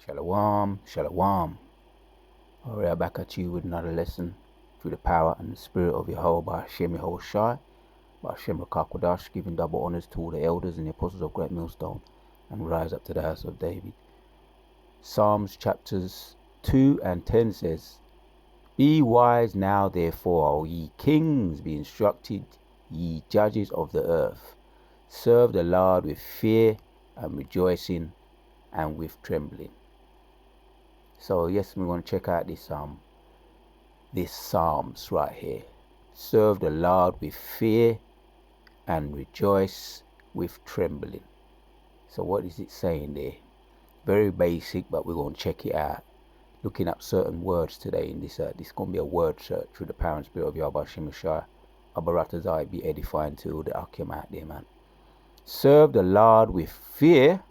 Shalom, shalom. We are back at you with another lesson through the power and the spirit of Yehovah Hashem Yehoshai, by Hashem Rakakwadash, giving double honors to all the elders and the apostles of Great Millstone, and rise up to the house of David. Psalms chapters 2 and 10 says, Be wise now therefore, O ye kings, be instructed, ye judges of the earth. Serve the Lord with fear and rejoicing and with trembling. So yes, we want to check out this Psalms right here. Serve the Lord with fear and rejoice with trembling. So what is it saying there? Very basic, but we're going to check it out. Looking up certain words today in this this going to be a word search through the power and spirit of Yahweh Shemashai. Abaratazai be edifying to all the Akim out there, man. Serve the Lord with fear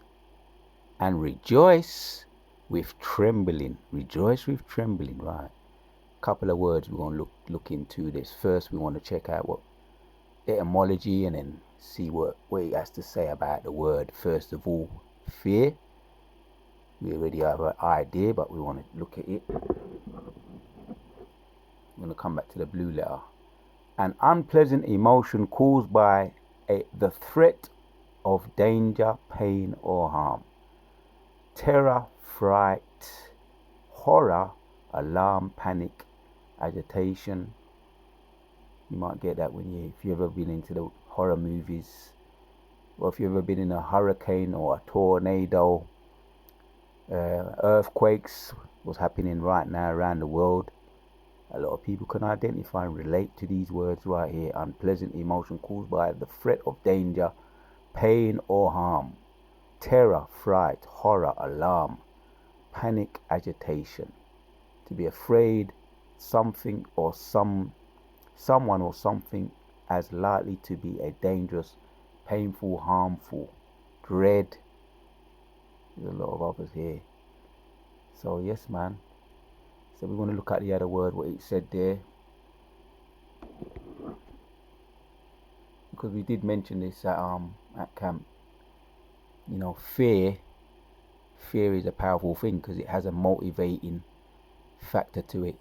and rejoice with trembling. Rejoice with trembling, right? Couple of words we're going to look into this. First, we want to check out what etymology, and then see what it has to say about the word. First of all, fear. We already have an idea, but we want to look at it. We're going to come back to the blue letter. An unpleasant emotion caused by the threat of danger, pain, or harm. Terror, fright, horror, alarm, panic, agitation. You might get that if you've ever been into the horror movies, or if you've ever been in a hurricane or a tornado, earthquakes, what's happening right now around the world. A lot of people can identify and relate to these words right here. Unpleasant emotion caused by the threat of danger, pain, or harm. Terror, fright, horror, alarm, panic, agitation. To be afraid something or someone or something as likely to be a dangerous, painful, harmful, dread. There's a lot of others here. So yes, man. So we want to look at the other word, what it said there, because we did mention this at camp. You know, fear is a powerful thing because it has a motivating factor to it.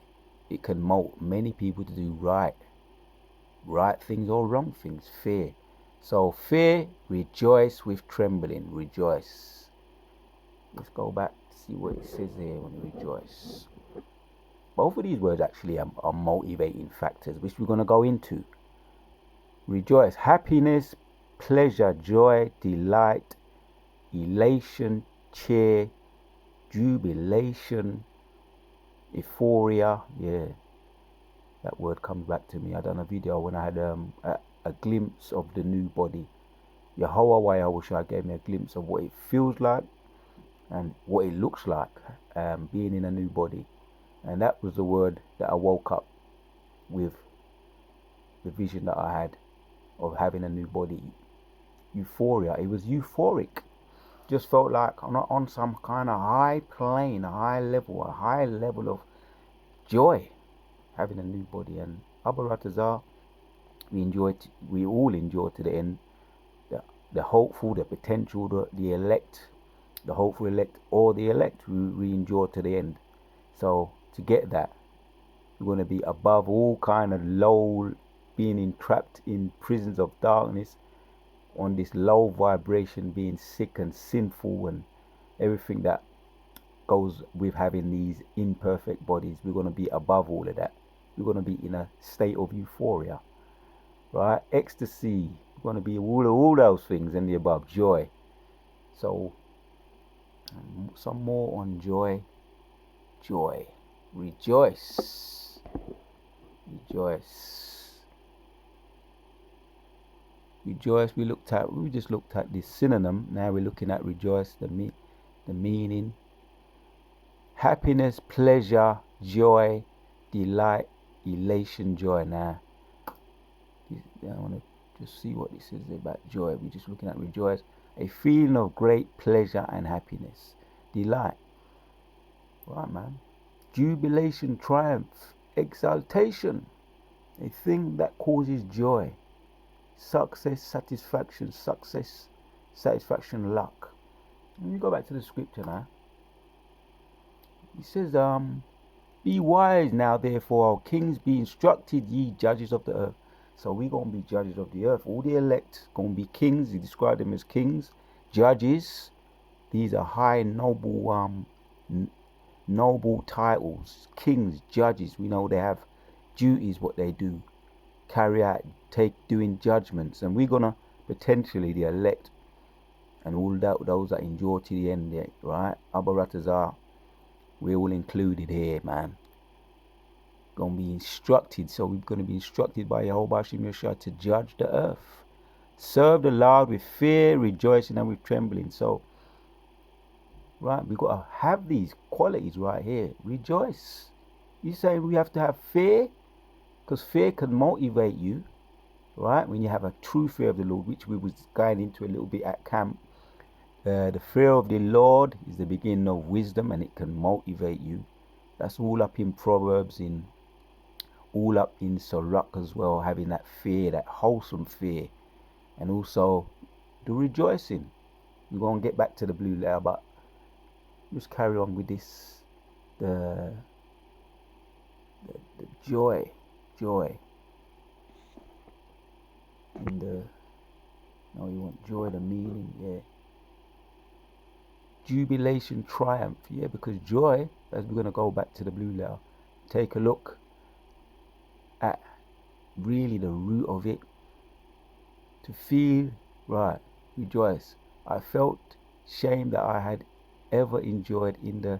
It can motivate many people to do right things or wrong things. Fear. So fear, rejoice with trembling. Rejoice. Let's go back to see what it says there when you rejoice. Both of these words actually are motivating factors, which we're going to go into. Rejoice. Happiness, pleasure, joy, delight, elation, cheer, jubilation, euphoria. Yeah, that word comes back to me. I done a video when I had a glimpse of the new body. Yehovah Yahushua gave me a glimpse of what it feels like and what it looks like being in a new body. And that was the word that I woke up with, the vision that I had of having a new body. Euphoria. It was euphoric. Just felt like I'm not on some kind of high plane, a high level of joy, having a new body. And Abaratazar, we all enjoy to the end, the hopeful, the potential, the elect, the hopeful elect, or the elect, we enjoy to the end. So to get that, we're going to be above all kind of low, being entrapped in prisons of darkness, on this low vibration, being sick and sinful and everything that goes with having these imperfect bodies. We're going to be above all of that. We're going to be in a state of euphoria, right? Ecstasy. We're going to be all those things and the above. Joy. So some more on joy. Rejoice. We just looked at this synonym. Now we're looking at rejoice, the meaning. Happiness, pleasure, joy, delight, elation, joy. Now I want to just see what this is about joy. We're just looking at rejoice, a feeling of great pleasure and happiness. Delight, right, man. Jubilation, triumph, exaltation, a thing that causes joy. Success, satisfaction, luck. Let me go back to the scripture now. He says, be wise now, therefore, O kings, be instructed, ye judges of the earth. So we're going to be judges of the earth. All the elect going to be kings. He described them as kings, judges. These are high, noble titles. Kings, judges. We know they have duties, what they do. Carry out, doing judgments. And we're going to potentially, the elect, and all that, those that endure to the end, right? Abba Ratazar, we're all included here, man. Gonna be instructed, so we're gonna be instructed by Yehovah Hashem Yeshua to judge the earth. Serve the Lord with fear, rejoicing, and with trembling. So, right, we gotta have these qualities right here. Rejoice. You say we have to have fear, because fear can motivate you, right? When you have a true fear of the Lord, which we was going into a little bit at camp. The fear of the Lord is the beginning of wisdom, and it can motivate you. That's all up in Proverbs, all up in Sirach as well, having that fear, that wholesome fear, and also the rejoicing. We're going to get back to the blue letter, but just carry on with this, the joy, and you want joy, the meaning, jubilation, triumph, because joy, as we're going to go back to the blue letter, take a look at really the root of it. To feel, right, rejoice. I felt shame that I had ever enjoyed in the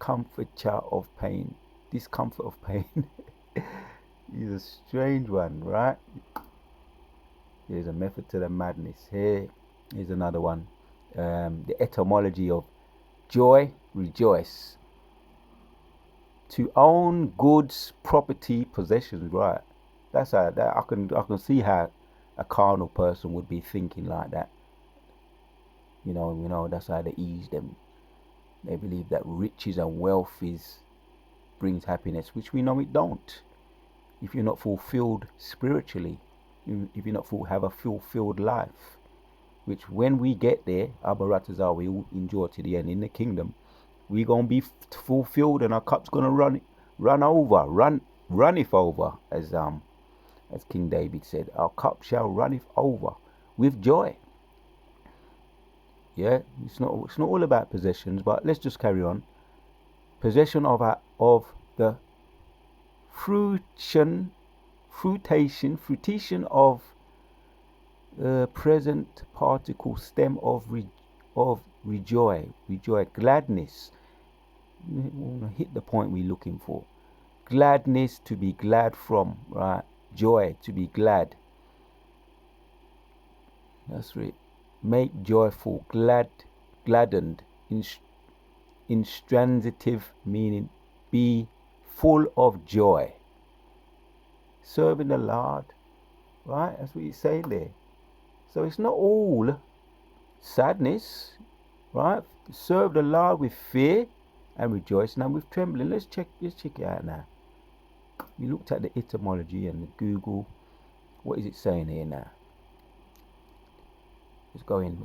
comforture of pain. This comfort of pain is a strange one, right? There's a method to the madness. Here's another one. The etymology of joy, rejoice. To own goods, property, possessions, right? That's how that I can see how a carnal person would be thinking like that. You know, that's how they ease them. They believe that riches and wealth brings happiness, which we know it don't. If you're not fulfilled spiritually, if you're not have a fulfilled life, which when we get there, Abba Ratazar, we will enjoy to the end in the kingdom. We're gonna be fulfilled, and our cup's gonna runneth over, as King David said, our cup shall runneth over with joy. Yeah, it's not all about possessions, but let's just carry on. Possession of the fruition of the present particle stem of rejoice, gladness. We want to hit the point we're looking for. Gladness, to be glad from, right? Joy, to be glad. That's right. Make joyful, gladdened, intransitive, meaning be full of joy. Serving the Lord, right? That's what he's saying there. So it's not all sadness, right? Serve the Lord with fear and rejoicing and with trembling. Let's check it out now. We looked at the etymology and the Google. What is it saying here now? Let's go in.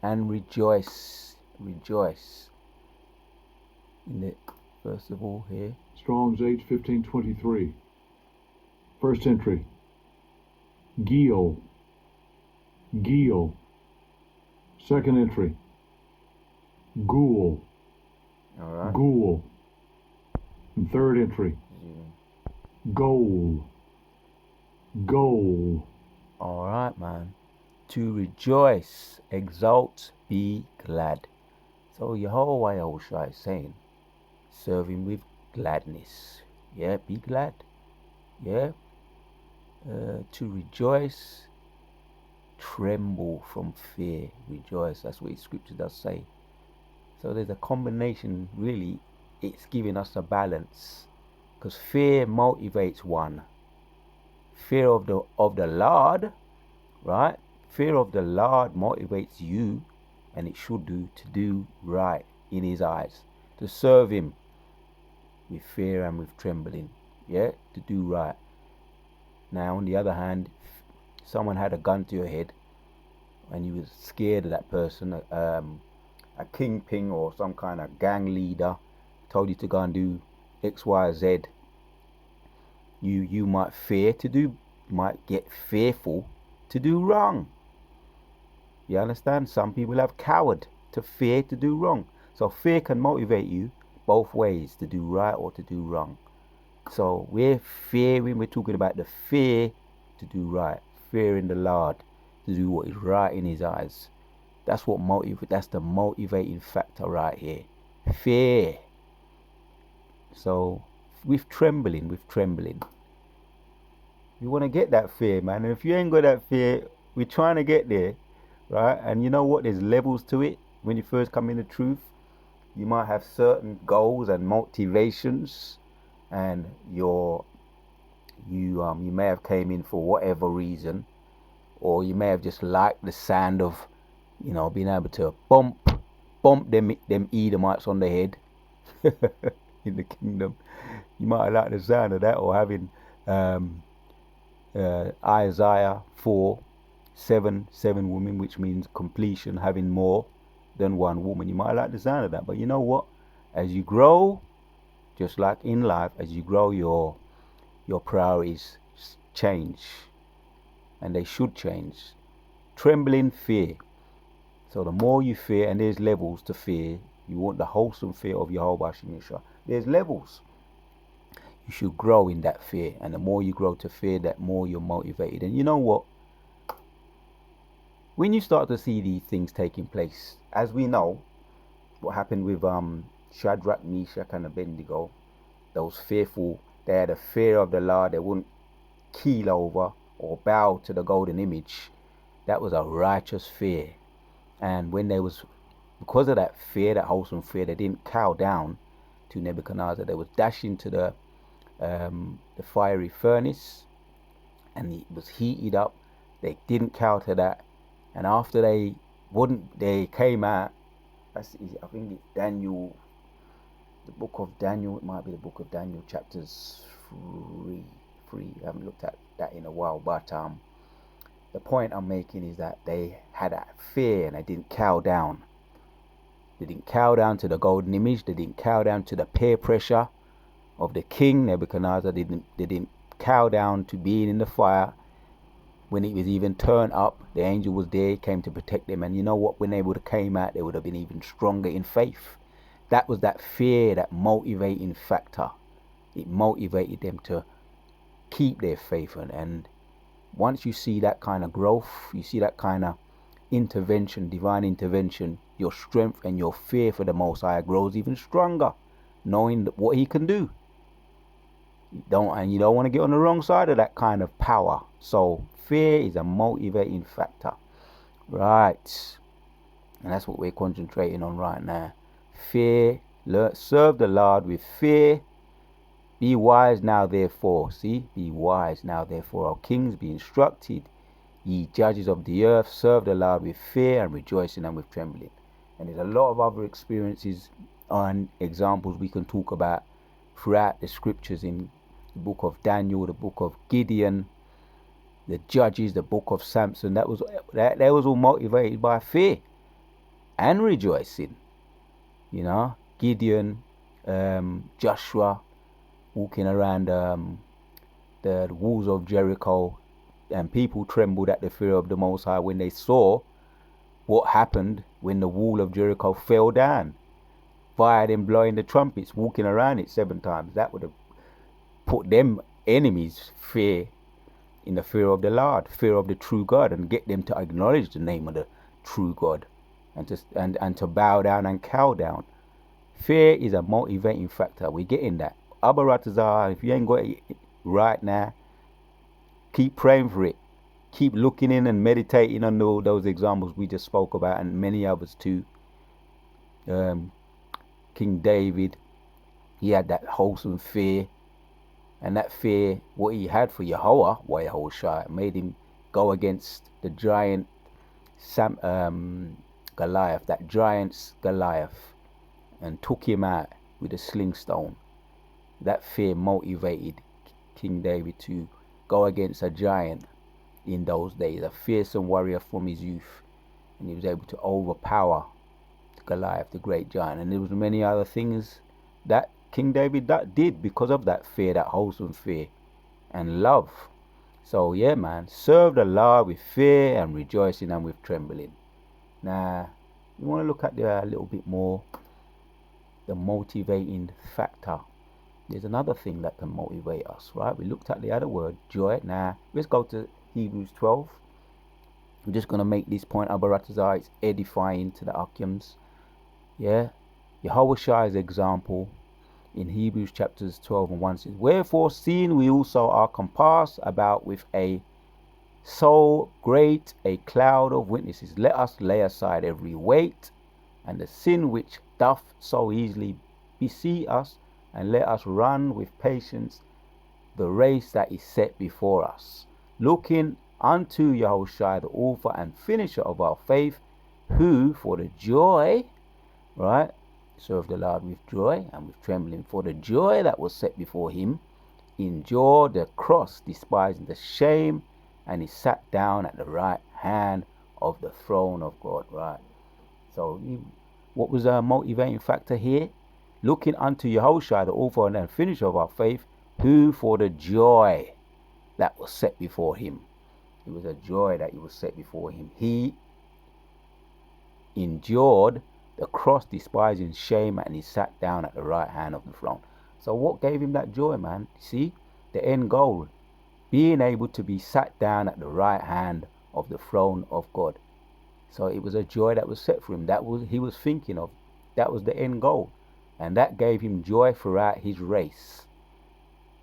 And rejoice. In the, first of all here. Strong's H 1523. First entry. Gil. Second entry. Ghoul. All right. Ghoul. And third entry. Goal. All right, man. To rejoice, exult, be glad. So Yehovah Yahushua is saying, serve him with gladness. Yeah, be glad. Yeah. To rejoice, tremble from fear. Rejoice. That's what scripture does say. So there's a combination, really, it's giving us a balance. Because fear motivates one. Fear of the Lord, right? Fear of the Lord motivates you, and it should to do right in his eyes. To serve him with fear and with trembling. Yeah, to do right. Now, on the other hand, someone had a gun to your head, and you was scared of that person, a kingpin or some kind of gang leader, told you to go and do X, Y, Z, you might get fearful to do wrong. You understand? Some people have cowered to fear to do wrong. So fear can motivate you both ways, to do right or to do wrong. So we're talking about the fear to do right, fearing the Lord, to do what is right in his eyes. That's the motivating factor right here. Fear. So with trembling, you want to get that fear, man. And if you ain't got that fear, we're trying to get there, right? And you know what? There's levels to it. When you first come into truth, you might have certain goals and motivations, and you may have came in for whatever reason, or you may have just liked the sound of, being able to bump them Edomites on the head in the kingdom. You might have liked the sound of that, or having Isaiah 4:7 women, which means completion, having more than one woman. You might like the sound of that, but you know what? As you grow, just like in life, as you grow, your priorities change, and they should change. Trembling, fear. So the more you fear, and there's levels to fear. You want the wholesome fear of Yahweh Shemeshah. There's levels. You should grow in that fear, and the more you grow to fear, that more you're motivated. And you know what? When you start to see these things taking place, as we know, what happened with Shadrach, Meshach, and Abednego, those fearful, they had a fear of the Lord. They wouldn't keel over or bow to the golden image. That was a righteous fear. And because of that fear, that wholesome fear, they didn't cow down to Nebuchadnezzar. They was dashed into the fiery furnace, and it was heated up. They didn't cow to that. And after they came out. I think it's Daniel, the book of Daniel. It might be the book of Daniel, chapters 3. I haven't looked at that in a while, but the point I'm making is that they had that fear, and they didn't cow down. They didn't cow down to the golden image. They didn't cow down to the peer pressure of the king Nebuchadnezzar. They didn't cow down to being in the fire. When it was even turned up, the angel was there, came to protect them. And you know what? When they would have came out, they would have been even stronger in faith. That was that fear, that motivating factor. It motivated them to keep their faith. And once you see that kind of growth, you see that kind of intervention, divine intervention, your strength and your fear for the Most High grows even stronger, knowing what he can do. You don't want to get on the wrong side of that kind of power. So fear is a motivating factor, right? And that's what we're concentrating on right now. Fear. Serve the Lord with fear. Be wise now, therefore. See, be wise now, therefore, O kings, be instructed. Ye judges of the earth, serve the Lord with fear and rejoicing and with trembling. And there's a lot of other experiences and examples we can talk about throughout the scriptures, in the book of Daniel, the book of Gideon, the Judges, the book of Samson. That was all motivated by fear and rejoicing. Gideon, Joshua, walking around the walls of Jericho, and people trembled at the fear of the Most High when they saw what happened when the wall of Jericho fell down, via them blowing the trumpets, walking around it 7 times. That would have put them enemies in the fear of the Lord, fear of the true God, and get them to acknowledge the name of the true God, and to bow down and cow down. Fear is a motivating factor. We're getting that. Abba Ratazar, if you ain't got it right now, keep praying for it. Keep looking in and meditating on those examples we just spoke about, and many others too. King David, he had that wholesome fear, and that fear, what he had for Yahushua, made him go against the giant Goliath, that giant's Goliath, and took him out with a sling stone. That fear motivated King David to go against a giant in those days, a fearsome warrior from his youth, and he was able to overpower Goliath, the great giant. And there was many other things that King David that did because of that fear, that wholesome fear and love. So yeah, man, serve the Lord with fear and rejoicing and with trembling. Now, you want to look at a little bit more the motivating factor. There's another thing that can motivate us, right? We looked at the other word, joy. Now, let's go to Hebrews 12. I'm just going to make this point. Abaratazar, it's edifying to the Akims. Yeah. Yahushai's example in Hebrews chapters 12 and 1 says, wherefore, seeing we also are compassed about with a so great a cloud of witnesses, let us lay aside every weight and the sin which doth so easily beset us, and let us run with patience the race that is set before us, looking unto Yahushua, the author and finisher of our faith, who for the joy, right, served the Lord with joy and with trembling, for the joy that was set before him, endured the cross, despising the shame, and he sat down at the right hand of the throne of God, right? So what was a motivating factor here? Looking unto Yahushua, the author and finisher of our faith, who for the joy that was set before him. It was a joy that was set before him. He endured the cross, despising shame, and he sat down at the right hand of the throne. So what gave him that joy, man? See, the end goal, being able to be sat down at the right hand of the throne of God. So it was a joy that was set for him. That was he was thinking of. That was the end goal. And that gave him joy throughout his race.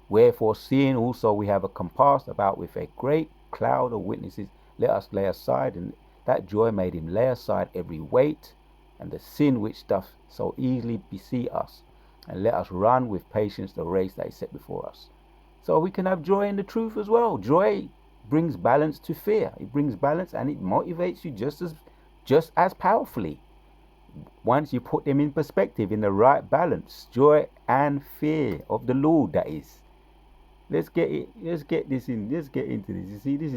Wherefore, seeing also we have a compassed about with a great cloud of witnesses, let us lay aside, and that joy made him lay aside every weight and the sin which doth so easily beset us, and let us run with patience the race that is set before us. So we can have joy in the truth as well. Joy brings balance to fear. It brings balance and it motivates you just as powerfully. Once you put them in perspective, in the right balance, joy and fear of the Lord, that is. Let's get this in. Let's get into this. You see, these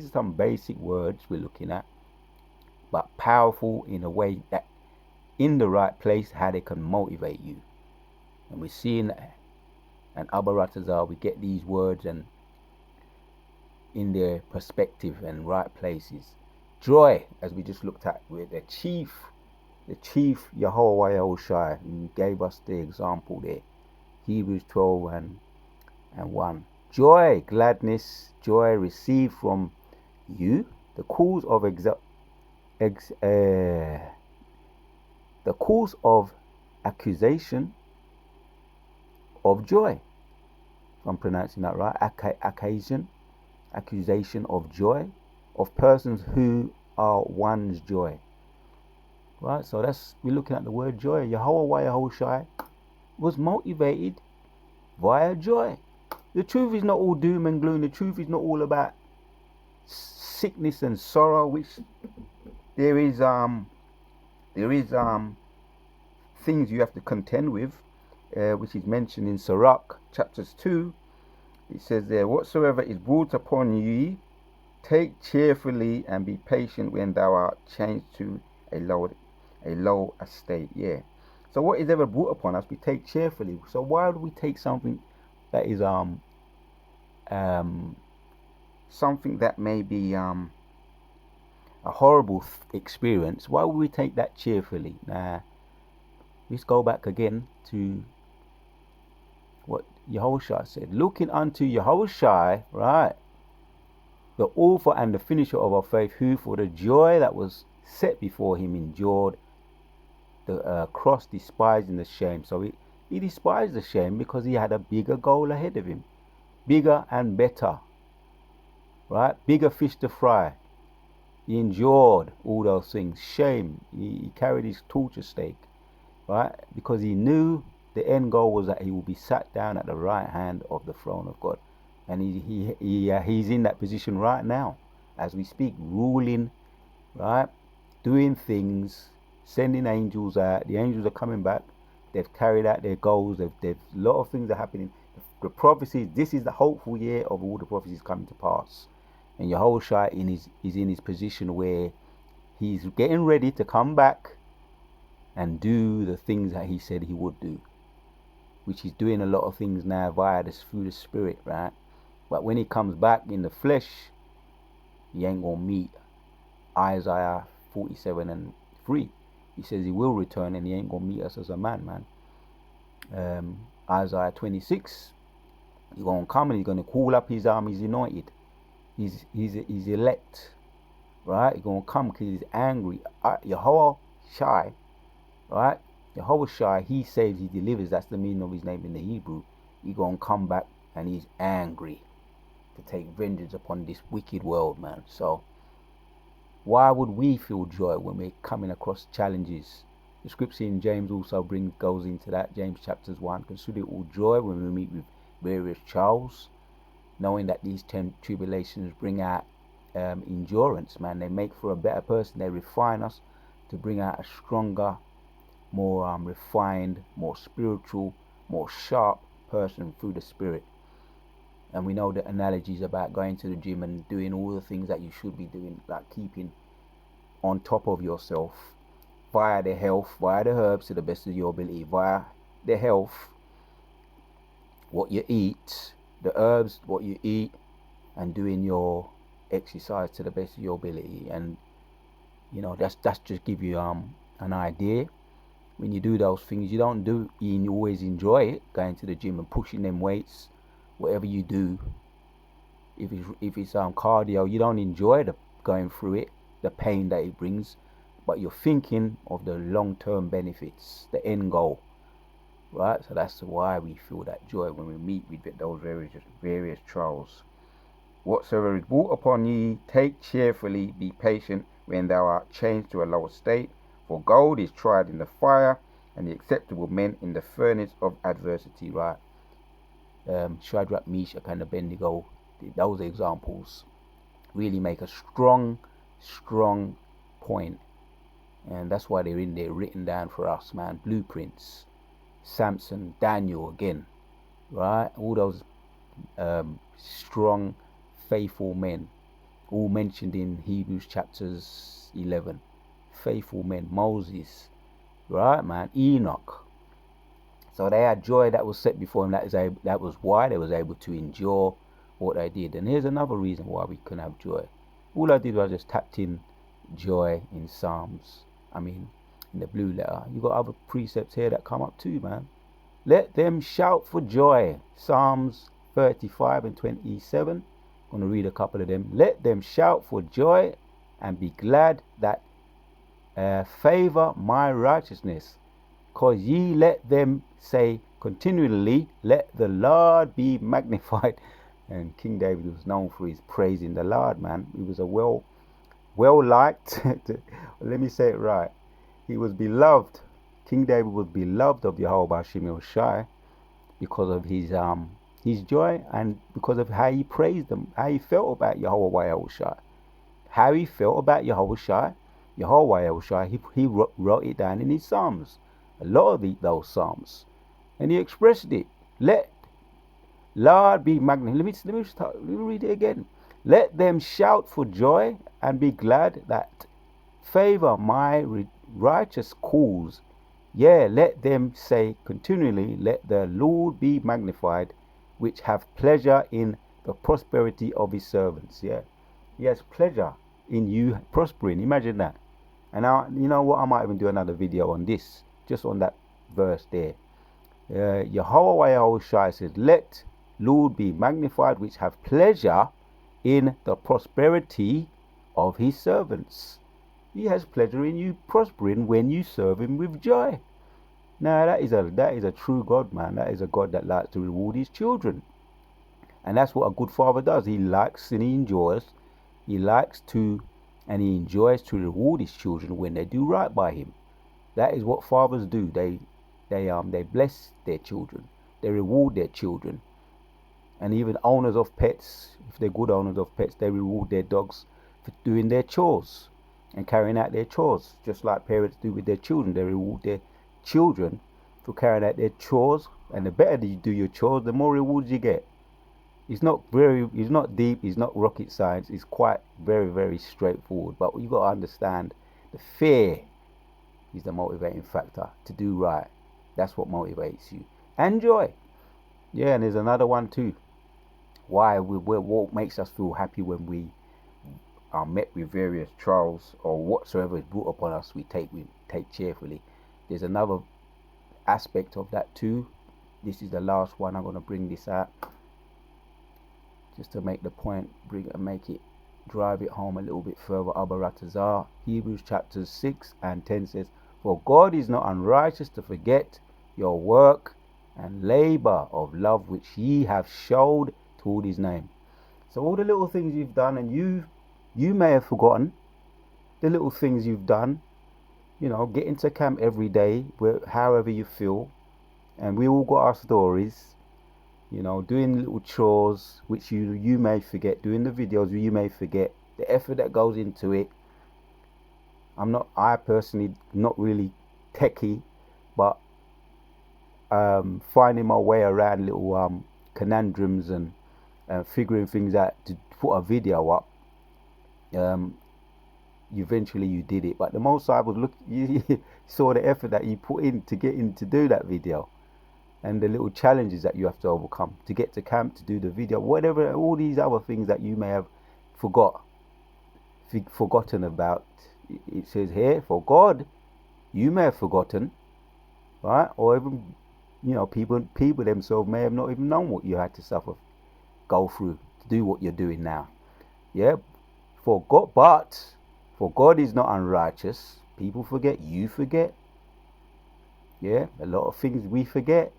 are some basic words we're looking at, but powerful in a way that, in the right place, how they can motivate you. And we're seeing, and Abaratazar, we get these words and in their perspective and right places. Joy, as we just looked at, with the chief Yahweh Yahushai, who gave us the example there. Hebrews 12 and 1. Joy, gladness, joy received from you, the cause of accusation of joy. If I'm pronouncing that right, accusation of joy, of persons who are one's joy. Right, so we're looking at the word joy. Yahweh Yahushai was motivated via joy. The truth is not all doom and gloom. The truth is not all about sickness and sorrow, which there is things you have to contend with, which is mentioned in Sirach chapters 2. It says there, whatsoever is brought upon ye, take cheerfully and be patient when thou art changed to a low estate. Yeah. So what is ever brought upon us, we take cheerfully. So why would we take something that is something that may be a horrible experience? Why would we take that cheerfully? Let's go back again to what Yahushua said. Looking unto Yahushua, right, the author and the finisher of our faith, who for the joy that was set before him endured the cross, despising the shame. So he despised the shame because he had a bigger goal ahead of him, bigger and better, right? Bigger fish to fry. He endured all those things. Shame. He carried his torture stake, right? Because he knew the end goal was that he will be sat down at the right hand of the throne of God, and he's in that position right now, as we speak, ruling, right, doing things, sending angels out. The angels are coming back. They've carried out their goals. They've a lot of things are happening. The prophecies. This is the hopeful year of all the prophecies coming to pass. And Yahushua is in his position where he's getting ready to come back and do the things that he said he would do. which he's doing a lot of things now via this through the spirit, right? But when he comes back in the flesh, he ain't gonna meet Isaiah 47:3. He says he will return and he ain't gonna meet us as a man. Isaiah 26, he's gonna come and he's gonna call up his armies anointed. He's elect, right? He's gonna come because he's angry. Yahweh Shai, right? Yahweh Shai, he saves, he delivers. That's the meaning of his name in the Hebrew. He's gonna come back and he's angry to take vengeance upon this wicked world, man. So why would we feel joy when we're coming across challenges? The scripture in James also goes into that. James chapters 1. Consider it all joy when we meet with various trials, knowing that these tribulations bring out endurance, man. They make for a better person. They refine us to bring out a stronger, more refined, more spiritual, more sharp person through the spirit. And we know the analogies about going to the gym and doing all the things that you should be doing, like keeping on top of yourself via the health, via the herbs to the best of your ability, via the health, what you eat, the herbs, what you eat, and doing your exercise to the best of your ability. And you know, that's just give you an idea. When you do those things, you always enjoy it, going to the gym and pushing them weights, whatever you do. If it's cardio, you don't enjoy going through it, the pain that it brings, but you're thinking of the long-term benefits, the end goal, right? So that's why we feel that joy when we meet with those various trials. Whatsoever is brought upon ye, take cheerfully, be patient when thou art changed to a lower state. For gold is tried in the fire, and the acceptable men in the furnace of adversity, right? Shadrach, Meshach, and Abednego, those examples really make a strong point. And that's why they're in there written down for us, man. Blueprints. Samson, Daniel again, right? All those strong, faithful men, all mentioned in Hebrews chapters 11. Faithful men. Moses, right, man? Enoch. So they had joy that was set before them. That was why they was able to endure what they did. And here's another reason why we can have joy. All I did was just tapped in joy in Psalms. In the blue letter. You got other precepts here that come up too, man. Let them shout for joy. Psalms 35 and 27. I'm going to read a couple of them. Let them shout for joy and be glad that favor my righteousness. Cause ye let them say continually, let the Lord be magnified. And King David was known for his praising the Lord, man. He was a well liked. Let me say it right. He was beloved. King David was beloved of Yahweh Shemel Shai because of his joy and because of how he praised him, how he felt about Yahweh Shai. How he felt about Yahweh Shai, he wrote it down in his Psalms. A lot of those Psalms. And he expressed it. Let Lord be magnified. Let me read it again. Let them shout for joy and be glad that favor my righteous cause. Yeah, let them say continually, let the Lord be magnified, which have pleasure in the prosperity of his servants. Yeah, he has pleasure in you prospering. Imagine that. And now, you know what? I might even do another video on this, just on that verse there. Yahweh Shai says, let Lord be magnified, which have pleasure in the prosperity of his servants. He has pleasure in you prospering when you serve him with joy. Now that is a true God, man. That is a God that likes to reward his children. And that's what a good father does. He likes and he enjoys. He enjoys to reward his children when they do right by him. That is what fathers do. They bless their children. They reward their children. And even owners of pets, if they're good owners of pets, they reward their dogs for doing their chores and carrying out their chores, just like parents do with their children. They reward their children for carrying out their chores, and the better you do your chores, the more rewards you get. It's not deep, it's not rocket science, it's quite very, very straightforward. But you got to understand, the fear is the motivating factor to do right. That's what motivates you. and joy. Yeah, and there's another one too. What makes us feel happy when we are met with various trials or whatsoever is brought upon us, we take cheerfully. There's another aspect of that too. This is the last one. I'm going to bring this out just to make the point, drive it home a little bit further. Abaratazar, Hebrews chapters 6 and 10 says, "For God is not unrighteous to forget your work and labor of love which ye have showed toward his name." So all the little things you've done, and you may have forgotten the little things you've done, getting to camp every day, however you feel, and we all got our stories, doing little chores which you may forget, doing the videos you may forget, the effort that goes into it. I personally not really techie, but finding my way around little conundrums and figuring things out to put a video up. Eventually you did it, but the most I was you saw the effort that you put in to get in to do that video, and the little challenges that you have to overcome to get to camp, to do the video, whatever, all these other things that you may have forgotten about. It says here, for God, you may have forgotten, right? Or even, people themselves may have not even known what you had to go through to do what you're doing now. Yeah, for God is not unrighteous. People forget, you forget. Yeah, a lot of things we forget.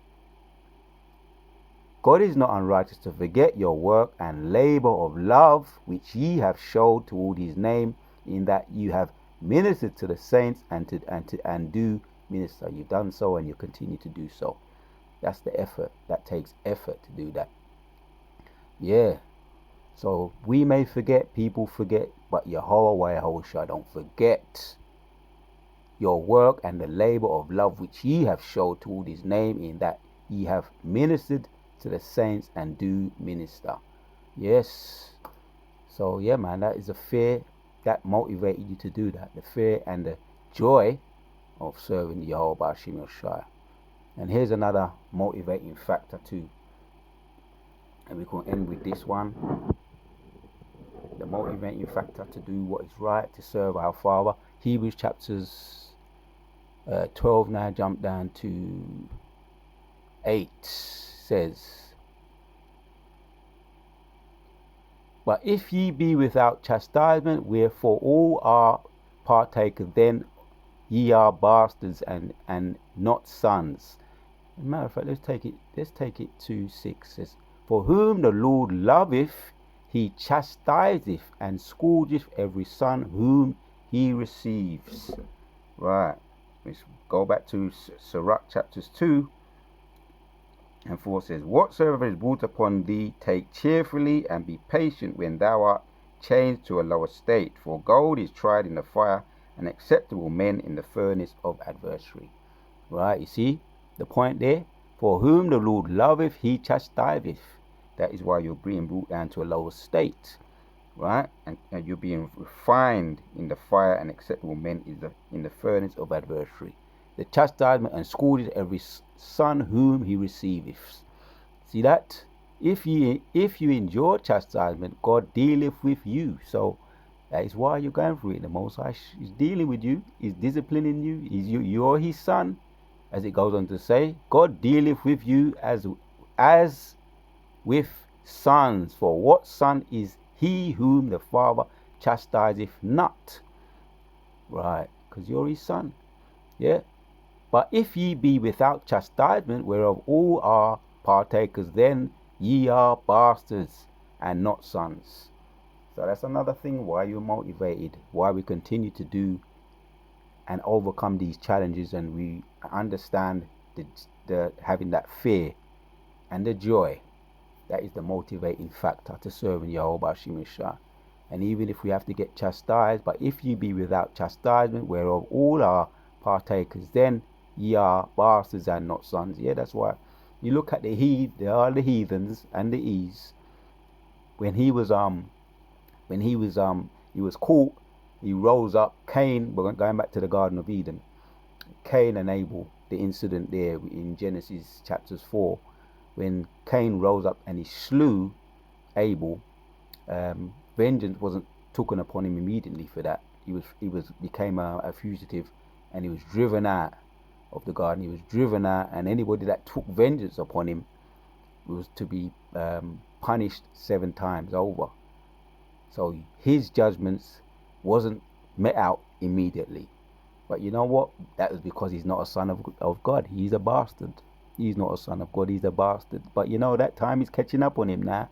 God is not unrighteous to forget your work and labor of love which ye have showed toward his name, in that you have ministered to the saints and do minister. You've done so and you continue to do so. That's the effort. That takes effort to do that. Yeah. So we may forget, people forget, but Yahweh don't forget your work and the labor of love which ye have showed toward his name, in that ye have ministered to the saints and do minister. Yes. So yeah, man, that is a fear that motivated you to do that. The fear and the joy of serving Yahweh Bashim Yoshai. And here's another motivating factor too. And we can end with this one. The motivating factor to do what is right, to serve our Father. Hebrews chapters 12, now jump down to 8, says, "But if ye be without chastisement, wherefore all are partakers, then ye are bastards and not sons." As a matter of fact, let's take it to 6. It says, "For whom the Lord loveth, he chastiseth and scourgeth every son whom he receives." Right. Let's go back to Sirach chapters 2 and 4 says, "Whatsoever is brought upon thee, take cheerfully, and be patient when thou art changed to a lower state. For gold is tried in the fire, and acceptable men in the furnace of adversary." Right, you see the point there? For whom the Lord loveth, he chastiseth. That is why you're being brought down to a lower state, right? And you're being refined in the fire, and acceptable men in the furnace of adversary. The chastisement and scourges every son whom he receiveth. See that? If you endure chastisement, God dealeth with you. So that is why you're going through it. The Most High is dealing with you. He's disciplining you. You're his son, as it goes on to say. God dealeth with you as with sons. For what son is he whom the Father chastiseth not? Right, because you're his son. Yeah. "But if ye be without chastisement, whereof all are partakers, then ye are bastards and not sons." So that's another thing why you're motivated, why we continue to do and overcome these challenges, and we understand the having that fear and the joy. That is the motivating factor to serving Yahweh Bashim Yeshua. And even if we have to get chastised, "But if ye be without chastisement, whereof all are partakers, then ye are bastards and not sons." Yeah, that's why you look at the heathens and the Eves. When he was caught, he rose up. Cain, we're going back to the Garden of Eden. Cain and Abel, the incident there in Genesis chapters 4, when Cain rose up and he slew Abel, vengeance wasn't taken upon him immediately for that. He became a fugitive, and he was driven out of the garden. He was driven out, and anybody that took vengeance upon him was to be punished 7 times over. So his judgments wasn't met out immediately. But you know what? That was because he's not a son of God. He's a bastard. He's not a son of God. He's a bastard. But you know, that time is catching up on him now.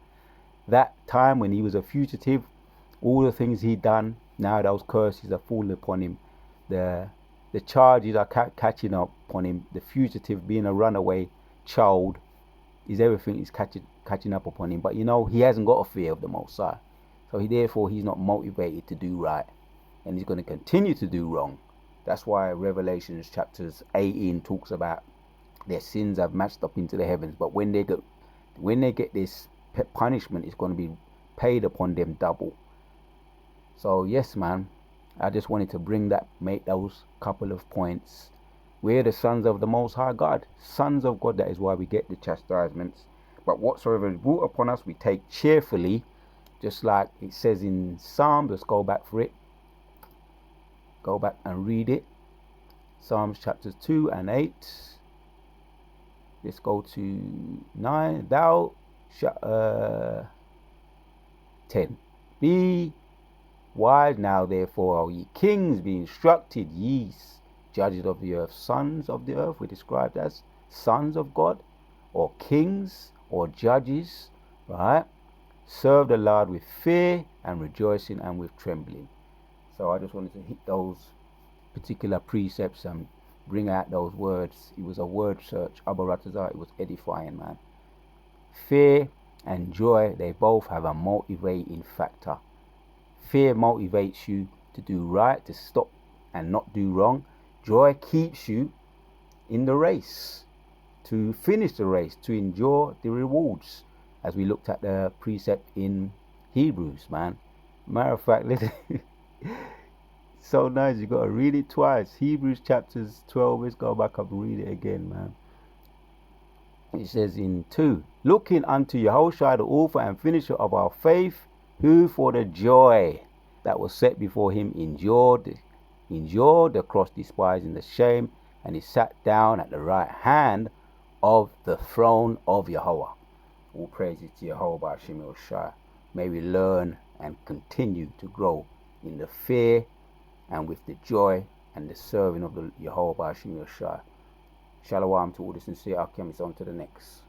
That time when he was a fugitive, all the things he'd done, now those curses are falling upon him. The charges are catching up upon him. The fugitive, being a runaway child, everything is catching up upon him. But you know, he hasn't got a fear of the Most High. So therefore he's not motivated to do right. And he's going to continue to do wrong. That's why Revelations chapters 18 talks about their sins have matched up into the heavens. But when they get this punishment, it's going to be paid upon them double. So yes, man, I just wanted to make those couple of points. We're the sons of the Most High God. Sons of God, that is why we get the chastisements. But whatsoever is brought upon us, we take cheerfully. Just like it says in Psalms. Let's go back for it. Go back and read it. Psalms chapters 2 and 8. Let's go to 9. 10. Be wise now, therefore, O ye kings, be instructed, ye judges of the earth. Sons of the earth, we're described as sons of God, or kings, or judges, right? Serve the Lord with fear and rejoicing and with trembling. So I just wanted to hit those particular precepts and bring out those words. It was a word search. Abba Ratazar, it was edifying, man. Fear and joy, they both have a motivating factor. Fear motivates you to do right, to stop and not do wrong. Joy keeps you in the race, to finish the race, to enjoy the rewards, as we looked at the precept in Hebrews, man. Matter of fact, listen, so nice, you got to read it twice. Hebrews chapters 12, let's go back up and read it again, man. It says in 2, looking unto Yahushua, the author and finisher of our faith, who for the joy that was set before him endured the cross, despising the shame, and he sat down at the right hand of the throne of Yahweh. All praises to Yahweh B'Hashem Yoshai. May we learn and continue to grow in the fear and with the joy and the serving of the Yahweh B'Hashem Yoshai. Shalom to all the sincere Akimis. On to the next.